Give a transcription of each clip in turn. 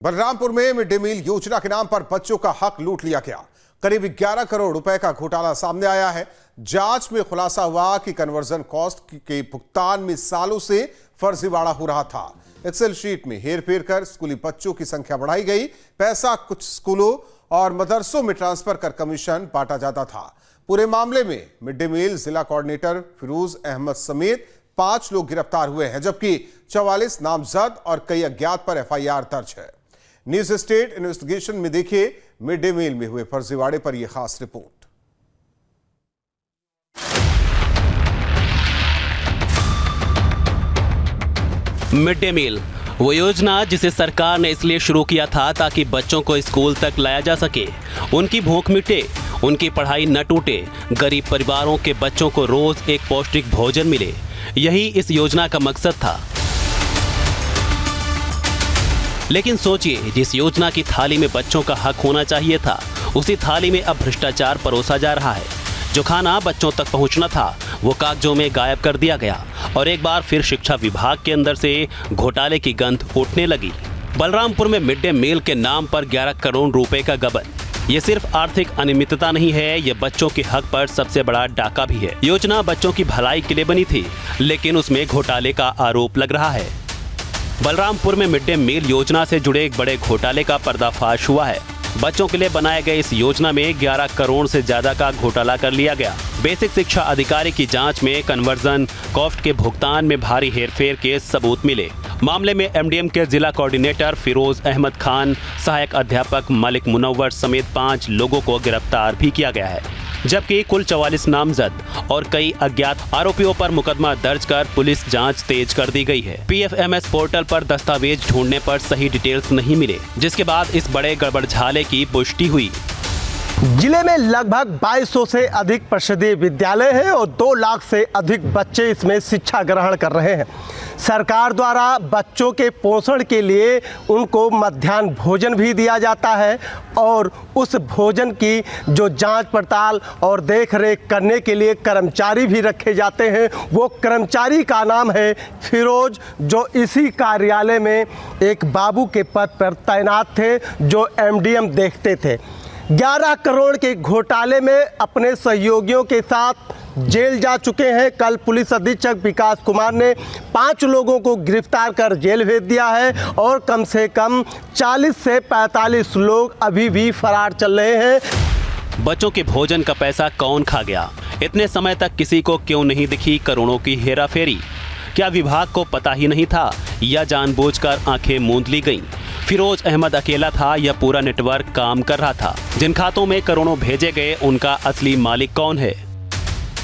बलरामपुर में mid day मील योजना के नाम पर बच्चों का हक लूट लिया गया। करीब 11 करोड़ रुपए का घोटाला सामने आया है। जांच में खुलासा हुआ कि कन्वर्जन कॉस्ट के भुगतान में सालों से फर्जीवाड़ा हो रहा था। एक्सेल शीट में हेरफेर कर स्कूली बच्चों की संख्या बढ़ाई गई। पैसा कुछ स्कूलों और मदरसों में ट्रांसफर कर कमीशन बांटा जाता था। पूरे मामले में मिड डे मील जिला कोऑर्डिनेटर फिरोज अहमद समेत 5 लोग गिरफ्तार हुए हैं, जबकि 44 नामजद और कई अज्ञात पर एफआईआर दर्ज है। न्यूज स्टेट इन्वेस्टिगेशन में देखिए मिड डे मील में हुए फर्जीवाड़े पर यह खास रिपोर्ट। मिड डे मील वो योजना जिसे सरकार ने इसलिए शुरू किया था ताकि बच्चों को स्कूल तक लाया जा सके, उनकी भूख मिटे, उनकी पढ़ाई न टूटे, गरीब परिवारों के बच्चों को रोज एक पौष्टिक भोजन मिले। यही इस योजना का मकसद था। लेकिन सोचिए, जिस योजना की थाली में बच्चों का हक होना चाहिए था, उसी थाली में अब भ्रष्टाचार परोसा जा रहा है। जो खाना बच्चों तक पहुंचना था वो कागजों में गायब कर दिया गया और एक बार फिर शिक्षा विभाग के अंदर से घोटाले की गंध उठने लगी। बलरामपुर में मिड डे मील के नाम पर 11 करोड़ रुपए का गबन। ये सिर्फ आर्थिक अनियमितता नहीं है, ये बच्चों के हक पर सबसे बड़ा डाका भी है। योजना बच्चों की भलाई के लिए बनी थी, लेकिन उसमें घोटाले का आरोप लग रहा है। बलरामपुर में मिड डे मील योजना से जुड़े एक बड़े घोटाले का पर्दाफाश हुआ है। बच्चों के लिए बनाए गए इस योजना में 11 करोड़ से ज्यादा का घोटाला कर लिया गया। बेसिक शिक्षा अधिकारी की जांच में कन्वर्जन कॉस्ट के भुगतान में भारी हेरफेर के सबूत मिले। मामले में एमडीएम के जिला कोऑर्डिनेटर फिरोज अहमद खान, सहायक अध्यापक मलिक मुनव्वर समेत 5 लोगों को गिरफ्तार भी किया गया है, जबकि कुल 44 नामजद और कई अज्ञात आरोपियों पर मुकदमा दर्ज कर पुलिस जांच तेज कर दी गई है। पीएफएमएस पोर्टल पर दस्तावेज ढूंढने पर सही डिटेल्स नहीं मिले, जिसके बाद इस बड़े गड़बड़झाले की पुष्टि हुई। जिले में लगभग 2200 से अधिक परिषदीय विद्यालय हैं और 2 लाख से अधिक बच्चे इसमें शिक्षा ग्रहण कर रहे हैं। सरकार द्वारा बच्चों के पोषण के लिए उनको मध्याह्न भोजन भी दिया जाता है और उस भोजन की जो जांच पड़ताल और देख रेख करने के लिए कर्मचारी भी रखे जाते हैं। वो कर्मचारी का नाम है फिरोज, जो इसी कार्यालय में एक बाबू के पद पर तैनात थे, जो एमडीएम देखते थे। 11 करोड़ के घोटाले में अपने सहयोगियों के साथ जेल जा चुके हैं। कल पुलिस अधीक्षक विकास कुमार ने 5 लोगों को गिरफ्तार कर जेल भेज दिया है और कम से कम 40 से 45 लोग अभी भी फरार चल रहे हैं। बच्चों के भोजन का पैसा कौन खा गया? इतने समय तक किसी को क्यों नहीं दिखी करोड़ों की हेराफेरी? क्या विभाग को पता ही नहीं था या जानबूझकर आंखें मूंद ली गईं? फिरोज अहमद अकेला था या पूरा नेटवर्क काम कर रहा था? जिन खातों में करोड़ों भेजे गए, उनका असली मालिक कौन है?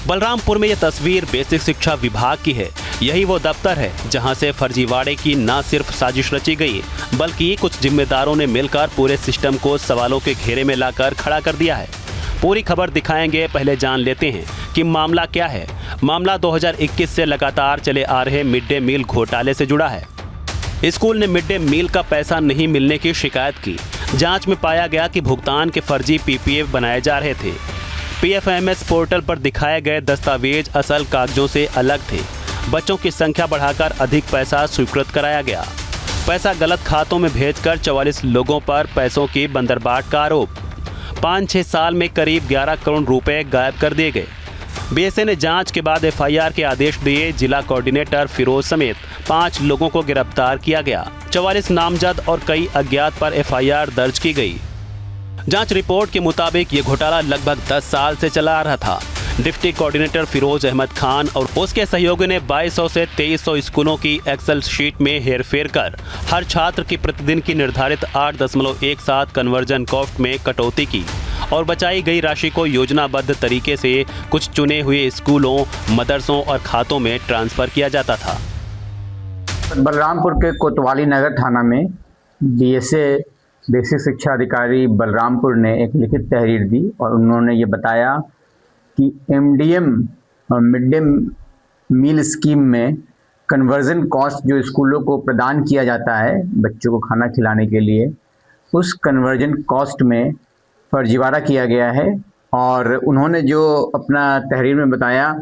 बलरामपुर में यह तस्वीर बेसिक शिक्षा विभाग की है। यही वो दफ्तर है जहां से फर्जीवाड़े की न सिर्फ साजिश रची गई, बल्कि कुछ जिम्मेदारों ने मिलकर पूरे सिस्टम को सवालों के घेरे में लाकर खड़ा कर दिया है। पूरी खबर दिखाएंगे, पहले जान लेते हैं कि मामला क्या है। मामला 2021 से लगातार चले आ रहे मिड डे मील घोटाले से जुड़ा है। स्कूल ने मिड डे मील का पैसा नहीं मिलने की शिकायत की। जांच में पाया गया कि भुगतान के फर्जी पीपीएफ बनाए जा रहे थे। पीएफएमएस पोर्टल पर दिखाए गए दस्तावेज असल कागजों से अलग थे। बच्चों की संख्या बढ़ाकर अधिक पैसा स्वीकृत कराया गया। पैसा गलत खातों में भेजकर 44 लोगों पर पैसों की बंदरबाट का आरोप। 5-6 साल में करीब 11 करोड़ रुपए गायब कर दिए गए। बीएसए ने जांच के बाद एफआईआर के आदेश दिए। जिला कोऑर्डिनेटर फिरोज समेत 5 लोगों को गिरफ्तार किया गया। 44 नामजद और कई अज्ञात पर एफआईआर दर्ज की गई। जांच रिपोर्ट के मुताबिक ये घोटाला लगभग 10 साल से चला आ रहा था। डिप्टी कोऑर्डिनेटर फिरोज अहमद खान और उसके सहयोगी ने 2200 से 2300 स्कूलों की एक्सेल शीट में हेरफेर कर हर छात्र की प्रतिदिन की निर्धारित 8.17 कन्वर्जन कॉस्ट में कटौती की और बचाई गई राशि को योजनाबद्ध तरीके से कुछ चुने हुए स्कूलों, मदरसों और खातों में ट्रांसफर किया जाता था। बलरामपुर के कोतवाली नगर थाना में बीएसए बेसिक शिक्षा अधिकारी बलरामपुर ने एक लिखित तहरीर दी और उन्होंने ये बताया कि MDM mid day meal scheme में कन्वर्जन कॉस्ट जो स्कूलों को प्रदान किया जाता है बच्चों को खाना खिलाने के लिए, उस कन्वर्जन कॉस्ट में फर्जीवाड़ा किया गया है। और उन्होंने जो अपना तहरीर में बताया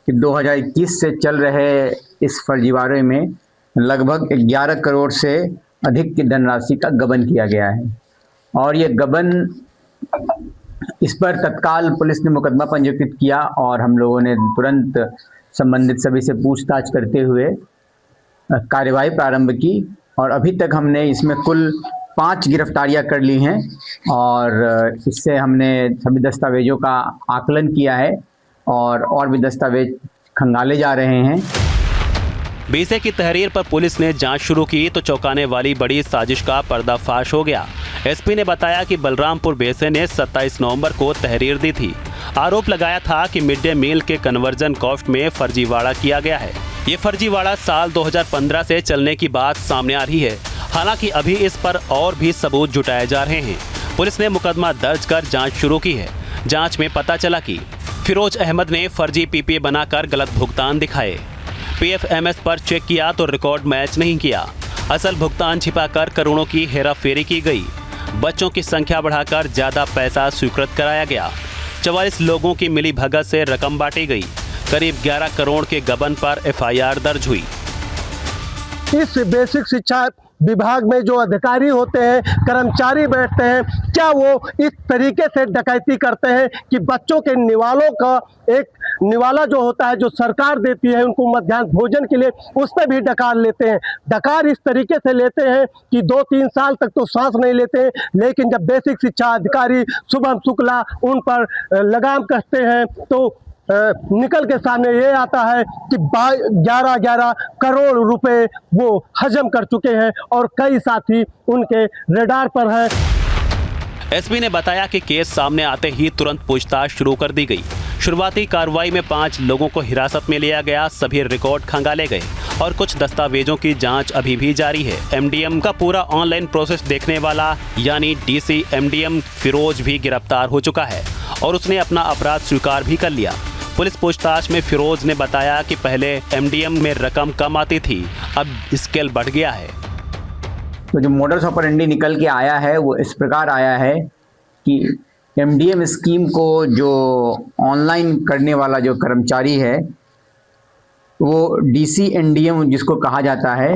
कि 2021 से चल रहे इस फर्जीवाड़े में लगभग 11 करोड़ से अधिक की धनराशि का गबन किया गया है। और ये गबन, इस पर तत्काल पुलिस ने मुकदमा पंजीकृत किया और हम लोगों ने तुरंत संबंधित सभी से पूछताछ करते हुए कार्यवाही प्रारंभ की और अभी तक हमने इसमें कुल 5 गिरफ्तारियां कर ली हैं और इससे हमने सभी दस्तावेजों का आकलन किया है और भी दस्तावेज खंगाले जा रहे हैं। बीसे की तहरीर पर पुलिस ने जांच शुरू की तो चौंकाने वाली बड़ी साजिश का पर्दाफाश हो गया। एसपी ने बताया कि बलरामपुर बेसे ने 27 नवंबर को तहरीर दी थी। आरोप लगाया था कि मिड डे मील के कन्वर्जन कॉस्ट में फर्जीवाड़ा किया गया है। ये फर्जीवाड़ा साल 2015 से चलने की बात सामने आ रही है। हालांकि अभी इस पर और भी सबूत जुटाए जा रहे हैं। पुलिस ने मुकदमा दर्ज कर जांच शुरू की है। जांच में पता चला कि फिरोज अहमद ने फर्जी पीपीए बनाकर गलत भुगतान दिखाए। पीएफएमएस पर चेक किया तो रिकॉर्ड मैच नहीं किया। असल भुगतान छिपाकर करोड़ों की हेराफेरी की गई। बच्चों की संख्या बढ़ाकर ज्यादा पैसा स्वीकृत कराया गया। 44 लोगों की मिली भगत से रकम बांटी गई। करीब 11 करोड़ के गबन पर एफआईआर दर्ज हुई। इस बेसिक शिक्षा विभाग में जो अधिकारी होते हैं, कर्मचारी बैठते हैं, क्या वो इस तरीके से डकैती करते हैं कि बच्चों के निवालों का एक निवाला जो होता है, जो सरकार देती है उनको मध्याह्न भोजन के लिए, उस पर भी डकार लेते हैं। डकार इस तरीके से लेते हैं कि 2-3 साल तक तो सांस नहीं लेते हैं, लेकिन जब बेसिक शिक्षा अधिकारी शुभम शुक्ला उन पर लगाम कसते हैं तो निकल के सामने ये आता है कि 11 करोड़ रुपए वो हजम कर चुके हैं और कई साथी उनके रेडार पर हैं। एसपी ने बताया कि केस सामने आते ही तुरंत पूछताछ शुरू कर दी गई। शुरुआती कार्रवाई में 5 लोगों को हिरासत में लिया गया। सभी रिकॉर्ड खंगाले गए और कुछ दस्तावेजों की जांच अभी भी जारी है। एमडीएम का पूरा ऑनलाइन प्रोसेस देखने वाला यानी डीसी एमडीएम फिरोज भी गिरफ्तार हो चुका है और उसने अपना अपराध स्वीकार भी कर लिया। पुलिस पूछताछ में फिरोज ने बताया कि पहले एमडीएम में रकम कम आती थी, अब स्केल बढ़ गया है। तो जो मोडस ऑपरेंडी निकल के आया है वो इस प्रकार आया है कि एमडीएम स्कीम को जो ऑनलाइन करने वाला जो कर्मचारी है वो डीसी एमडीएम जिसको कहा जाता है,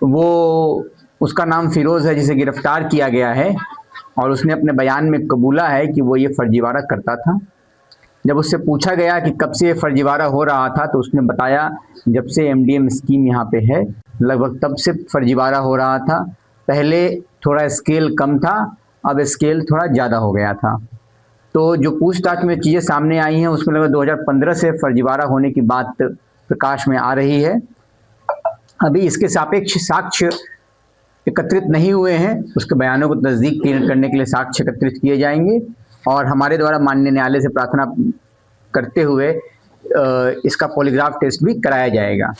वो उसका नाम फिरोज है जिसे गिरफ्तार किया गया है और उसने अपने बयान में कबूला है कि वो ये फर्जीवाड़ा करता था। जब उससे पूछा गया कि कब से ये फर्जीवाड़ा हो रहा था तो उसने बताया जब से एमडीएम स्कीम यहाँ पे है लगभग तब से फर्जीवाड़ा हो रहा था। पहले थोड़ा स्केल कम था, अब स्केल थोड़ा ज़्यादा हो गया था। तो जो पूछताछ में चीज़ें सामने आई हैं उसमें लगभग 2015 से फर्जीवाड़ा होने की बात प्रकाश में आ रही है। अभी इसके सापेक्ष साक्ष्य एकत्रित नहीं हुए हैं। उसके बयानों को तस्दीक करने के लिए साक्ष्य एकत्रित किए जाएंगे और हमारे द्वारा माननीय न्यायालय से प्रार्थना करते हुए इसका पॉलीग्राफ टेस्ट भी कराया जाएगा।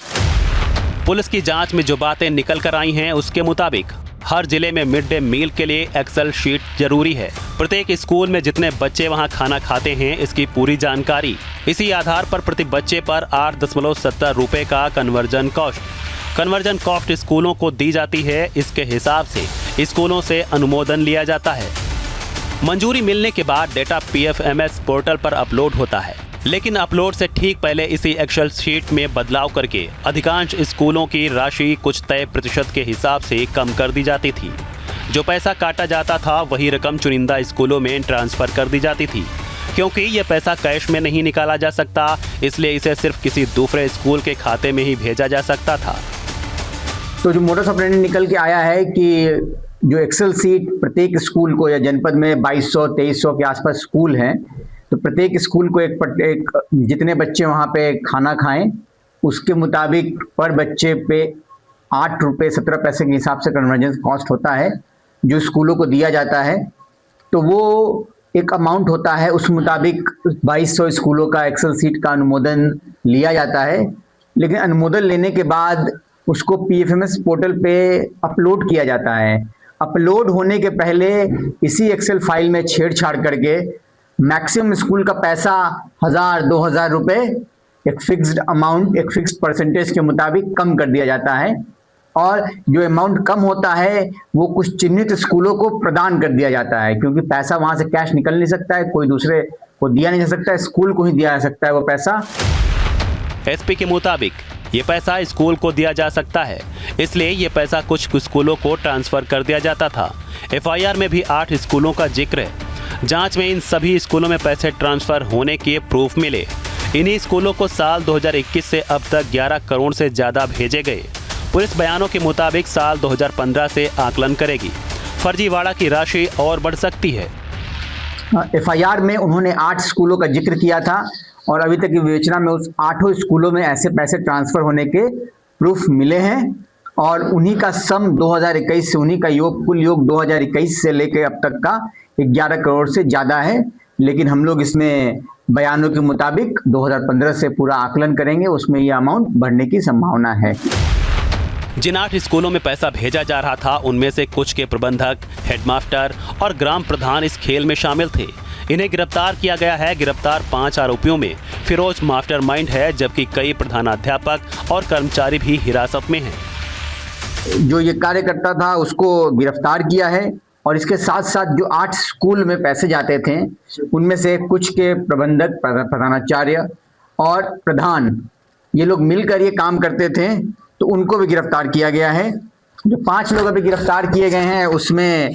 पुलिस की जांच में जो बातें निकल कर आई हैं उसके मुताबिक हर जिले में मिड डे मील के लिए एक्सेल शीट जरूरी है। प्रत्येक स्कूल में जितने बच्चे वहां खाना खाते हैं इसकी पूरी जानकारी। इसी आधार पर प्रति बच्चे पर 8.70 रुपए का कन्वर्जन कॉस्ट स्कूलों को दी जाती है। इसके हिसाब से स्कूलों से अनुमोदन लिया जाता है। मंजूरी मिलने के बाद डेटा पीएफएमएस पोर्टल पर अपलोड होता है, लेकिन अपलोड से ठीक पहले इसी एक्सेल शीट में बदलाव करके अधिकांश स्कूलों की राशि कुछ तय प्रतिशत के हिसाब से कम कर दी जाती थी। जो पैसा काटा जाता था वही रकम चुनिंदा स्कूलों में ट्रांसफर कर दी जाती थी। क्योंकि यह पैसा कैश में नहीं निकाला जा सकता, इसलिए इसे सिर्फ किसी दूसरे स्कूल के खाते में ही भेजा जा सकता था। तो जो मोडस ऑपरेंडी निकल के आया है कि जो एक्सेल सीट प्रत्येक स्कूल को, या जनपद में 2200-2300 के आसपास स्कूल हैं, तो प्रत्येक स्कूल को एक जितने बच्चे वहाँ पे खाना खाएं उसके मुताबिक पर बच्चे पे 8 रुपये 17 पैसे के हिसाब से कन्वर्जन कॉस्ट होता है जो स्कूलों को दिया जाता है। तो वो एक अमाउंट होता है, उस मुताबिक 2200 स्कूलों का एक्सेल सीट का अनुमोदन लिया जाता है। लेकिन अनुमोदन लेने के बाद उसको पीएफएमएस पोर्टल पे अपलोड किया जाता है। अपलोड होने के पहले इसी एक्सेल फाइल में छेड़छाड़ करके मैक्सिमम स्कूल का पैसा 1000-2000 रुपये एक फिक्स्ड अमाउंट, एक फिक्स्ड परसेंटेज के मुताबिक कम कर दिया जाता है और जो अमाउंट कम होता है वो कुछ चिन्हित स्कूलों को प्रदान कर दिया जाता है, क्योंकि पैसा वहाँ से कैश निकल नहीं सकता है, कोई दूसरे को दिया नहीं जा सकता है, स्कूल को ही दिया जा सकता है वो पैसा। एसपी के मुताबिक ये पैसा स्कूल को दिया जा सकता है, इसलिए ये पैसा कुछ स्कूलों को ट्रांसफर कर दिया जाता था। एफआईआर में भी 8 स्कूलों का जिक्र है। जांच में इन सभी स्कूलों में पैसे ट्रांसफर होने के प्रूफ मिले। इन्हीं स्कूलों को साल 2021 से अब तक 11 करोड़ से ज्यादा भेजे गए। पुलिस बयानों के मुताबिक साल 2015 से आकलन करेगी। फर्जीवाड़ा की राशि और बढ़ सकती है। एफआईआर में उन्होंने 8 स्कूलों का जिक्र किया था और अभी तक की विवेचना में उस 8 स्कूलों में ऐसे पैसे ट्रांसफर होने के प्रूफ मिले हैं और उन्हीं का सम 2021 से, उन्हीं का कुल योग 2021 से लेकर अब तक का 11 करोड़ से ज़्यादा है। लेकिन हम लोग इसमें बयानों के मुताबिक 2015 से पूरा आकलन करेंगे, उसमें ये अमाउंट बढ़ने की संभावना है। जिन 8 स्कूलों में पैसा भेजा जा रहा था उनमें से कुछ के प्रबंधक, हेडमास्टर और ग्राम प्रधान इस खेल में शामिल थे। इन्हें गिरफ्तार किया गया है। गिरफ्तार 5 आरोपियों में फिरोज मास्टरमाइंड है, जबकि कई प्रधानाध्यापक और कर्मचारी भी हिरासत में हैं। जो ये कार्यकर्ता था उसको गिरफ्तार किया है और इसके साथ साथ जो 8 स्कूल में पैसे जाते थे उनमें से कुछ के प्रबंधक, प्रधानाचार्य और प्रधान, ये लोग मिलकर ये काम करते थे, तो उनको भी गिरफ्तार किया गया है। जो 5 लोग अभी गिरफ्तार किए गए हैं उसमें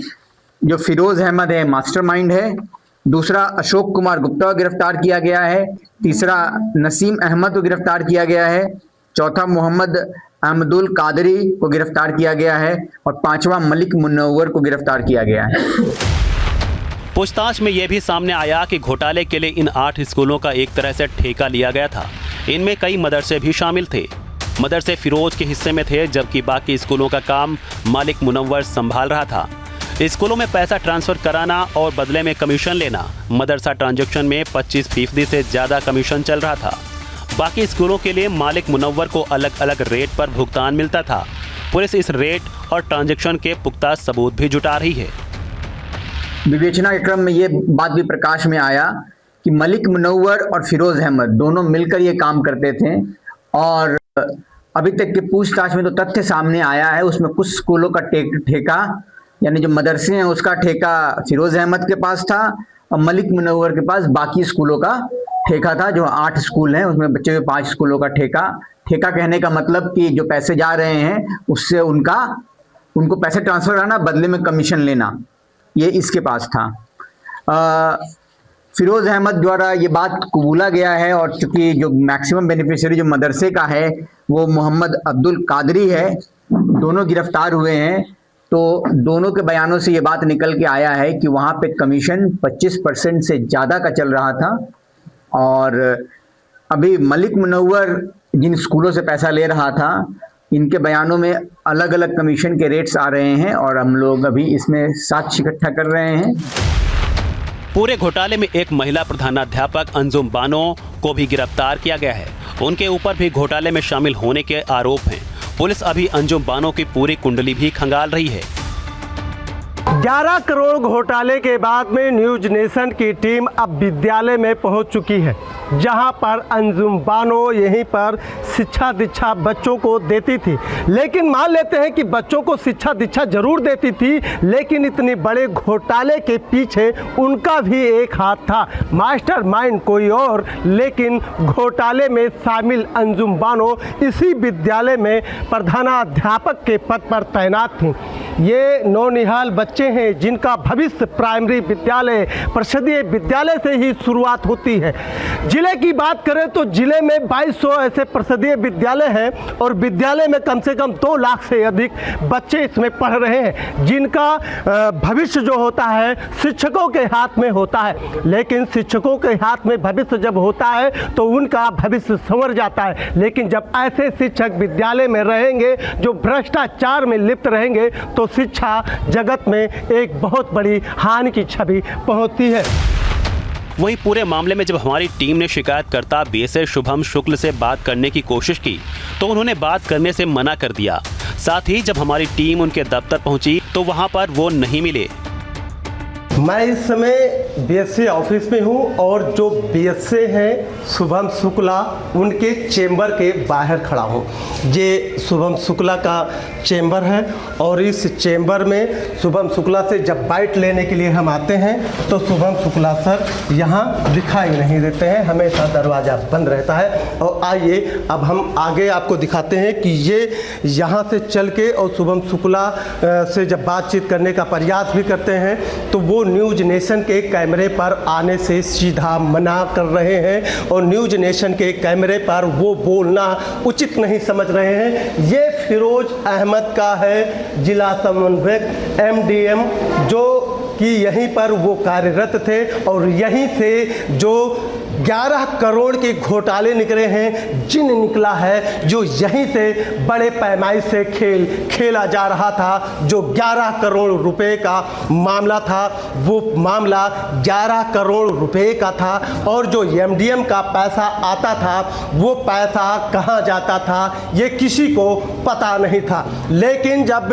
जो फिरोज अहमद है, मास्टरमाइंड है। दूसरा अशोक कुमार गुप्ता को गिरफ्तार किया गया है। तीसरा नसीम अहमद को गिरफ्तार किया गया है। चौथा मोहम्मद अहमदुल कादरी को गिरफ्तार किया गया है और 5वां मलिक मुनव्वर को गिरफ्तार किया गया है। पूछताछ में यह भी सामने आया कि घोटाले के लिए इन 8 स्कूलों का एक तरह से ठेका लिया गया था। इनमें कई मदरसे भी शामिल थे। मदरसे फिरोज के हिस्से में थे, जबकि बाकी स्कूलों का काम मालिक मुनव्वर संभाल रहा था। स्कूलों में पैसा ट्रांसफर कराना और बदले में कमीशन लेना। मदरसा ट्रांजैक्शन में 25% से ज़्यादा कमीशन चल रहा था। बाकी स्कूलों के लिए मालिक मुनव्वर को अलग अलग रेट पर भुगतान मिलता था। पुलिस इस रेट और ट्रांजैक्शन के पुख्ता सबूत भी जुटा रही है। विवेचना के क्रम में ये बात भी प्रकाश में आया कि मलिक मुनव्वर और फिरोज अहमद दोनों मिलकर ये काम करते थे और अभी तक की पूछताछ में तो तथ्य सामने आया है। उसमें कुछ स्कूलों का ठेका यानी जो मदरसे हैं उसका ठेका फिरोज अहमद के पास था और मलिक मुनव्वर के पास बाकी स्कूलों का ठेका था। जो 8 स्कूल हैं उसमें बच्चे हुए 5 स्कूलों का ठेका कहने का मतलब कि जो पैसे जा रहे हैं उससे उनको पैसे ट्रांसफर करना, बदले में कमीशन लेना, ये इसके पास था। फिरोज अहमद द्वारा ये बात कबूला गया है और चूंकि जो मैक्सिमम बेनिफिशियरी जो मदरसे का है वो मोहम्मद अब्दुल कादरी है, दोनों गिरफ्तार हुए हैं, तो दोनों के बयानों से ये बात निकल के आया है कि वहाँ पे कमीशन 25% से ज़्यादा का चल रहा था। और अभी मलिक मुनव्वर जिन स्कूलों से पैसा ले रहा था इनके बयानों में अलग अलग कमीशन के रेट्स आ रहे हैं और हम लोग अभी इसमें साक्ष्य इकट्ठा कर रहे हैं। पूरे घोटाले में एक महिला प्रधानाध्यापक अंजुम बानो को भी गिरफ्तार किया गया है। उनके ऊपर भी घोटाले में शामिल होने के आरोप हैं। पुलिस अभी अंजुम बानो की पूरी कुंडली भी खंगाल रही है। 11 करोड़ घोटाले के बाद में न्यूज नेशन की टीम अब विद्यालय में पहुंच चुकी है, जहां पर अंजुम बानो यहीं पर शिक्षा दीक्षा बच्चों को देती थी। लेकिन मान लेते हैं कि बच्चों को शिक्षा दीक्षा जरूर देती थी, लेकिन इतने बड़े घोटाले के पीछे उनका भी एक हाथ था। मास्टरमाइंड कोई और, लेकिन घोटाले में शामिल अंजुम बानो इसी विद्यालय में प्रधानाध्यापक के पद पर तैनात थी। ये नौनिहाल बच्चे हैं जिनका भविष्य प्राइमरी विद्यालय, परिषदीय विद्यालय से ही शुरुआत होती है। जिले की बात करें तो जिले में 2200 ऐसे परिषदीय विद्यालय हैं और विद्यालय में कम से कम 2 लाख से अधिक बच्चे इसमें पढ़ रहे हैं, जिनका भविष्य जो होता है शिक्षकों के हाथ में होता है। लेकिन शिक्षकों के हाथ में भविष्य जब होता है तो उनका भविष्य संवर जाता है। लेकिन जब ऐसे शिक्षक विद्यालय में रहेंगे जो भ्रष्टाचार में लिप्त रहेंगे तो शिक्षा जगत में एक बहुत बड़ी हानि की छवि पहुंचती है। वहीं पूरे मामले में जब हमारी टीम ने शिकायतकर्ता बीएसए शुभम शुक्ल से बात करने की कोशिश की तो उन्होंने बात करने से मना कर दिया। साथ ही जब हमारी टीम उनके दफ्तर पहुंची तो वहां पर वो नहीं मिले। मैं इस समय बीएसए ऑफिस में हूँ और जो बीएसए हैं शुभम शुक्ला, उनके चेंबर के बाहर खड़ा हूँ। ये शुभम शुक्ला का चेंबर है और इस चेंबर में शुभम शुक्ला से जब बाइट लेने के लिए हम आते हैं तो शुभम शुक्ला सर यहाँ दिखाई नहीं देते हैं, हमेशा दरवाज़ा बंद रहता है। और आइए अब हम आगे आपको दिखाते हैं कि ये यहाँ से चल के और शुभम शुक्ला से जब बातचीत करने का प्रयास भी करते हैं तो वो न्यूज़ नेशन के कैमरे पर आने से सीधा मना कर रहे हैं और न्यूज़ नेशन के कैमरे पर वो बोलना उचित नहीं समझ रहे हैं। ये फिरोज अहमद का है, जिला समन्वयक MDM, जो कि यहीं पर वो कार्यरत थे और यहीं से जो 11 करोड़ के घोटाले निकले हैं, जिन निकला है, जो यहीं से बड़े पैमाने से खेला जा रहा था। जो 11 करोड़ रुपए का मामला था वो मामला 11 करोड़ रुपए का था और जो MDM का पैसा आता था वो पैसा कहाँ जाता था ये किसी को पता नहीं था। लेकिन जब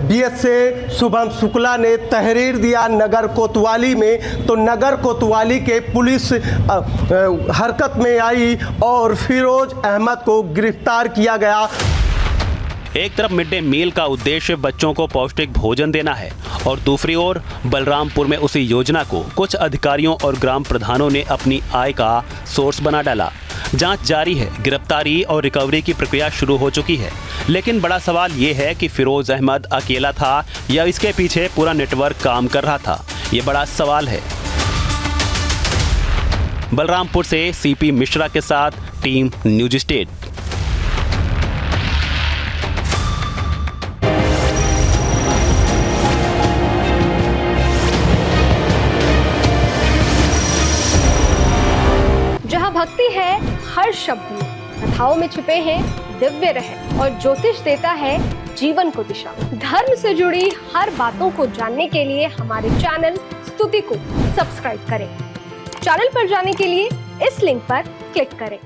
बीएसए शुभम शुक्ला ने तहरीर दिया नगर कोतवाली में तो नगर कोतवाली के पुलिस हरकत में आई और फिरोज अहमद को गिरफ्तार किया गया। एक तरफ मिड डे मील का उद्देश्य बच्चों को पौष्टिक भोजन देना है और दूसरी ओर बलरामपुर में उसी योजना को कुछ अधिकारियों और ग्राम प्रधानों ने अपनी आय का सोर्स बना डाला। जांच जारी है, गिरफ्तारी और रिकवरी की प्रक्रिया शुरू हो चुकी है। लेकिन बड़ा सवाल ये है कि फिरोज अहमद अकेला था या इसके पीछे पूरा नेटवर्क काम कर रहा था, ये बड़ा सवाल है। बलरामपुर से CP मिश्रा के साथ टीम न्यूज स्टेट। जहाँ भक्ति है हर शब्द में, कथाओं में छुपे हैं दिव्य रहस्य और ज्योतिष देता है जीवन को दिशा। धर्म से जुड़ी हर बातों को जानने के लिए हमारे चैनल स्तुति को सब्सक्राइब करें। चैनल पर जाने के लिए इस लिंक पर क्लिक करें।